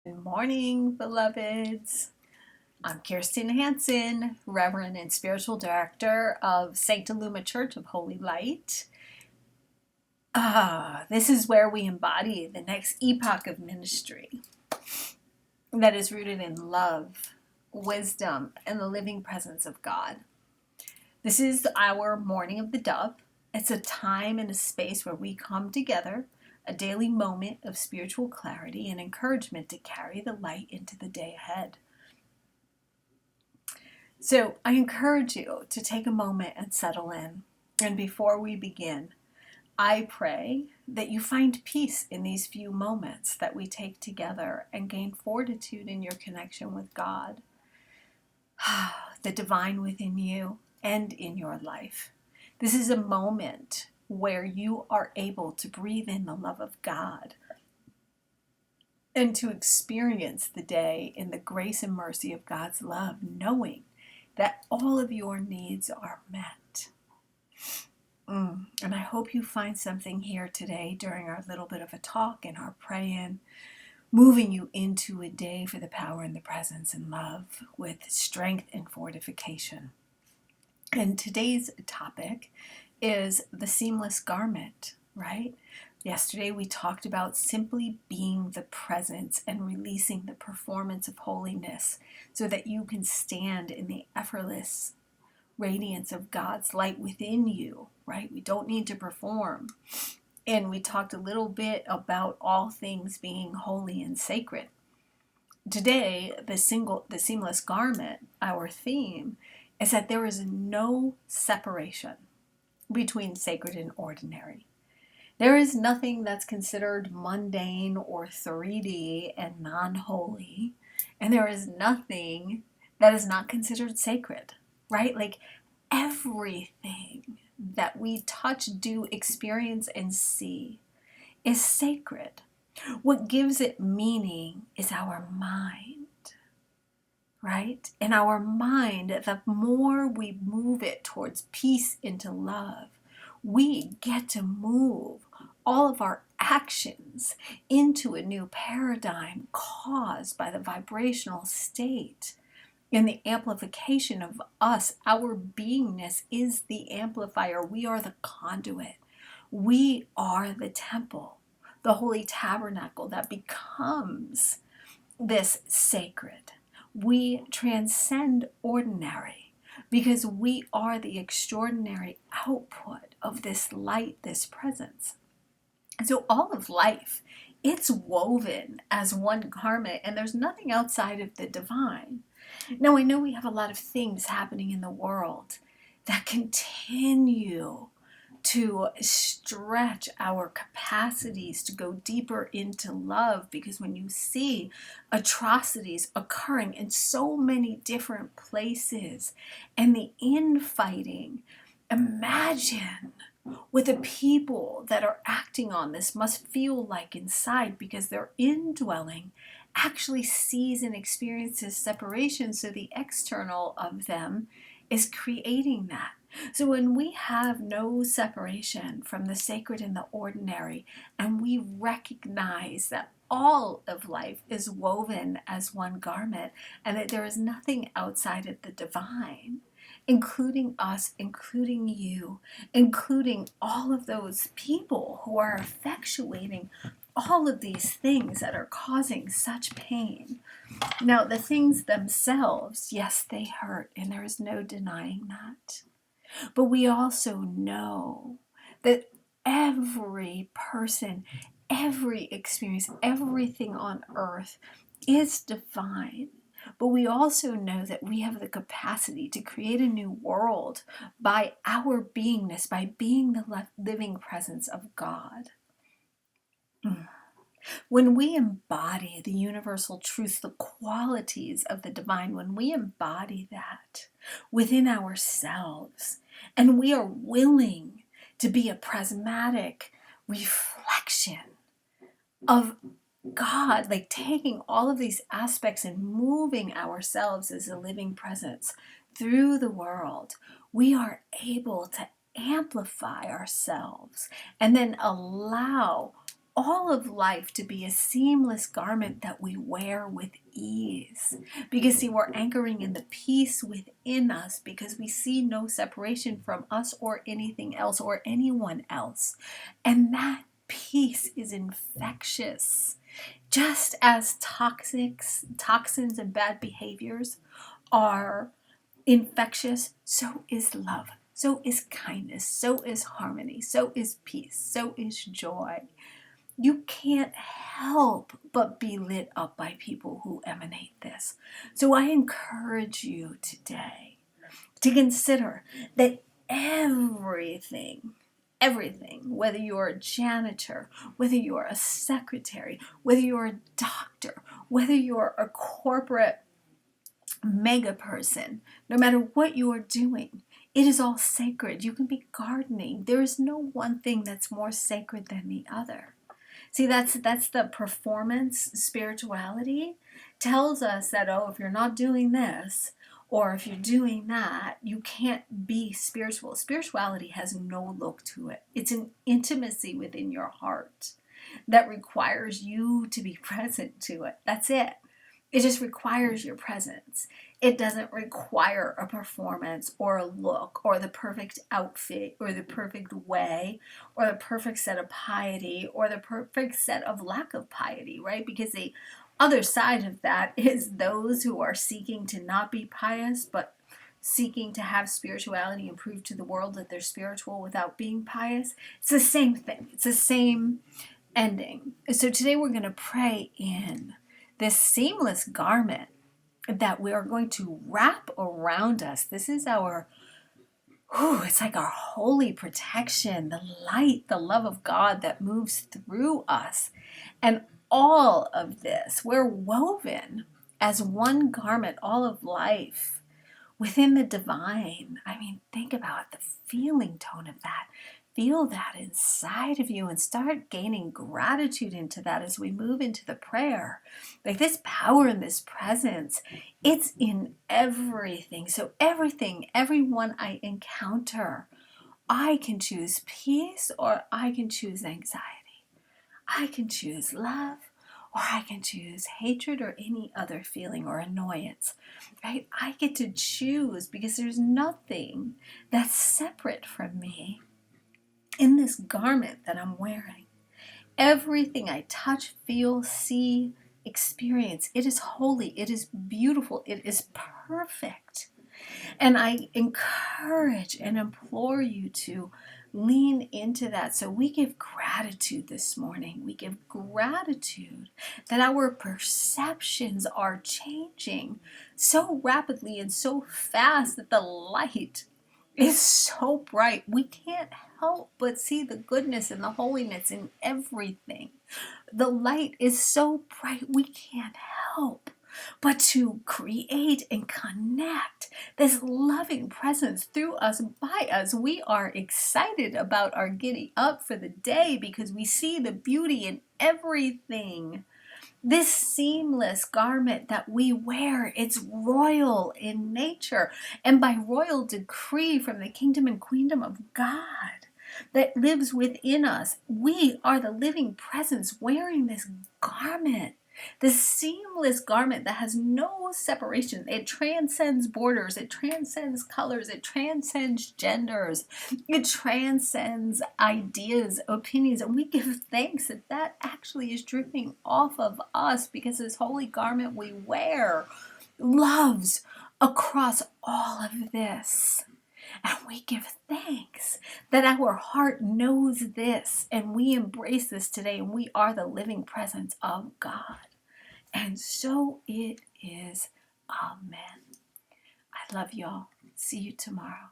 Good morning, beloveds. I'm Kirstin Hanson, Reverend and Spiritual Director of Sancta Luma Church of Holy Light. This is where we embody the next epoch of ministry that is rooted in love, wisdom, and the living presence of God. This is our Morning of the Dove. It's a time and a space where we come together, a daily moment of spiritual clarity and encouragement to carry the light into the day ahead. So I encourage you to take a moment and settle in. And before we begin, I pray that you find peace in these few moments that we take together and gain fortitude in your connection with God, the divine within you and in your life. This is a moment where you are able to breathe in the love of God and to experience the day in the grace and mercy of God's love, knowing that all of your needs are met. And I hope you find something here today during our little bit of a talk and our praying, moving you into a day for the power and the presence and love with strength and fortification. And today's topic is the seamless garment, right? Yesterday we talked about simply being the presence and releasing the performance of holiness so that you can stand in the effortless radiance of God's light within you, right? We don't need to perform. And we talked a little bit about all things being holy and sacred. Today, the seamless garment, our theme, is that there is no separation between sacred and ordinary. There is nothing that's considered mundane or 3D and non-holy, and there is nothing that is not considered sacred, right? Like everything that we touch, do, experience, and see is sacred. What gives it meaning is our mind, right? And our mind, the more we move it towards peace into love, we get to move all of our actions into a new paradigm caused by the vibrational state and the amplification of us. Our beingness is the amplifier. We are the conduit. We are the temple, the holy tabernacle that becomes this sacred. We transcend ordinary because we are the extraordinary output of this light, this presence. And so all of life, it's woven as one garment, and there's nothing outside of the divine. Now, I know we have a lot of things happening in the world that continue to stretch our capacities to go deeper into love, because when you see atrocities occurring in so many different places and the infighting, imagine what the people that are acting on this must feel like inside, because their indwelling actually sees and experiences separation, so the external of them is creating that. So when we have no separation from the sacred and the ordinary, and we recognize that all of life is woven as one garment, and that there is nothing outside of the divine, including us, including you, including all of those people who are effectuating all of these things that are causing such pain. Now, the things themselves, yes, they hurt, and there is no denying that. But we also know that every person, every experience, everything on earth is divine. But we also know that we have the capacity to create a new world by our beingness, by being the living presence of God. When we embody the universal truth, the qualities of the divine, when we embody that within ourselves, and we are willing to be a prismatic reflection of God, like taking all of these aspects and moving ourselves as a living presence through the world, we are able to amplify ourselves and then allow all of life to be a seamless garment that we wear with ease. Because, see, we're anchoring in the peace within us because we see no separation from us or anything else or anyone else. And that peace is infectious. Just as toxins, and bad behaviors are infectious, so is love. So is kindness. So is harmony. So is peace. So is joy. You can't help but be lit up by people who emanate this. So I encourage you today to consider that everything, whether you're a janitor, whether you're a secretary, whether you're a doctor, whether you're a corporate mega person, no matter what you are doing, it is all sacred. You can be gardening. There is no one thing that's more sacred than the other. See, that's the performance spirituality tells us that, oh, if you're not doing this or if you're doing that, you can't be spiritual. Spirituality has no look to it. It's an intimacy within your heart that requires you to be present to it. That's it. It just requires your presence. It doesn't require a performance or a look or the perfect outfit or the perfect way or the perfect set of piety or the perfect set of lack of piety, right? Because the other side of that is those who are seeking to not be pious but seeking to have spirituality and prove to the world that they're spiritual without being pious. It's the same thing. It's the same ending. So today we're going to pray in this seamless garment that we are going to wrap around us. This is our, it's like our holy protection, the light, the love of God that moves through us. And all of this, we're woven as one garment, all of life within the divine. I mean, think about the feeling tone of that. Feel that inside of you and start gaining gratitude into that as we move into the prayer. Like this power and this presence, it's in everything. So everything, everyone I encounter, I can choose peace or I can choose anxiety. I can choose love or I can choose hatred or any other feeling or annoyance, right? I get to choose because there's nothing that's separate from me in this garment that I'm wearing. Everything I touch, feel, see, experience, it is holy, it is beautiful, it is perfect. And I encourage and implore you to lean into that. So we give gratitude this morning. We give gratitude that our perceptions are changing so rapidly and so fast that the light is so bright. We can't help but see the goodness and the holiness in everything. The light is so bright, we can't help but to create and connect this loving presence through us, by us. We are excited about our getting up for the day because we see the beauty in everything. This seamless garment that we wear, it's royal in nature and by royal decree from the kingdom and queendom of God that lives within us. We are the living presence wearing this garment. This seamless garment that has no separation. It transcends borders. It transcends colors. It transcends genders. It transcends ideas, opinions. And we give thanks that that actually is dripping off of us because this holy garment we wear loves across all of this. And we give thanks that our heart knows this and we embrace this today and we are the living presence of God. And so it is. Amen. I love y'all. See you tomorrow.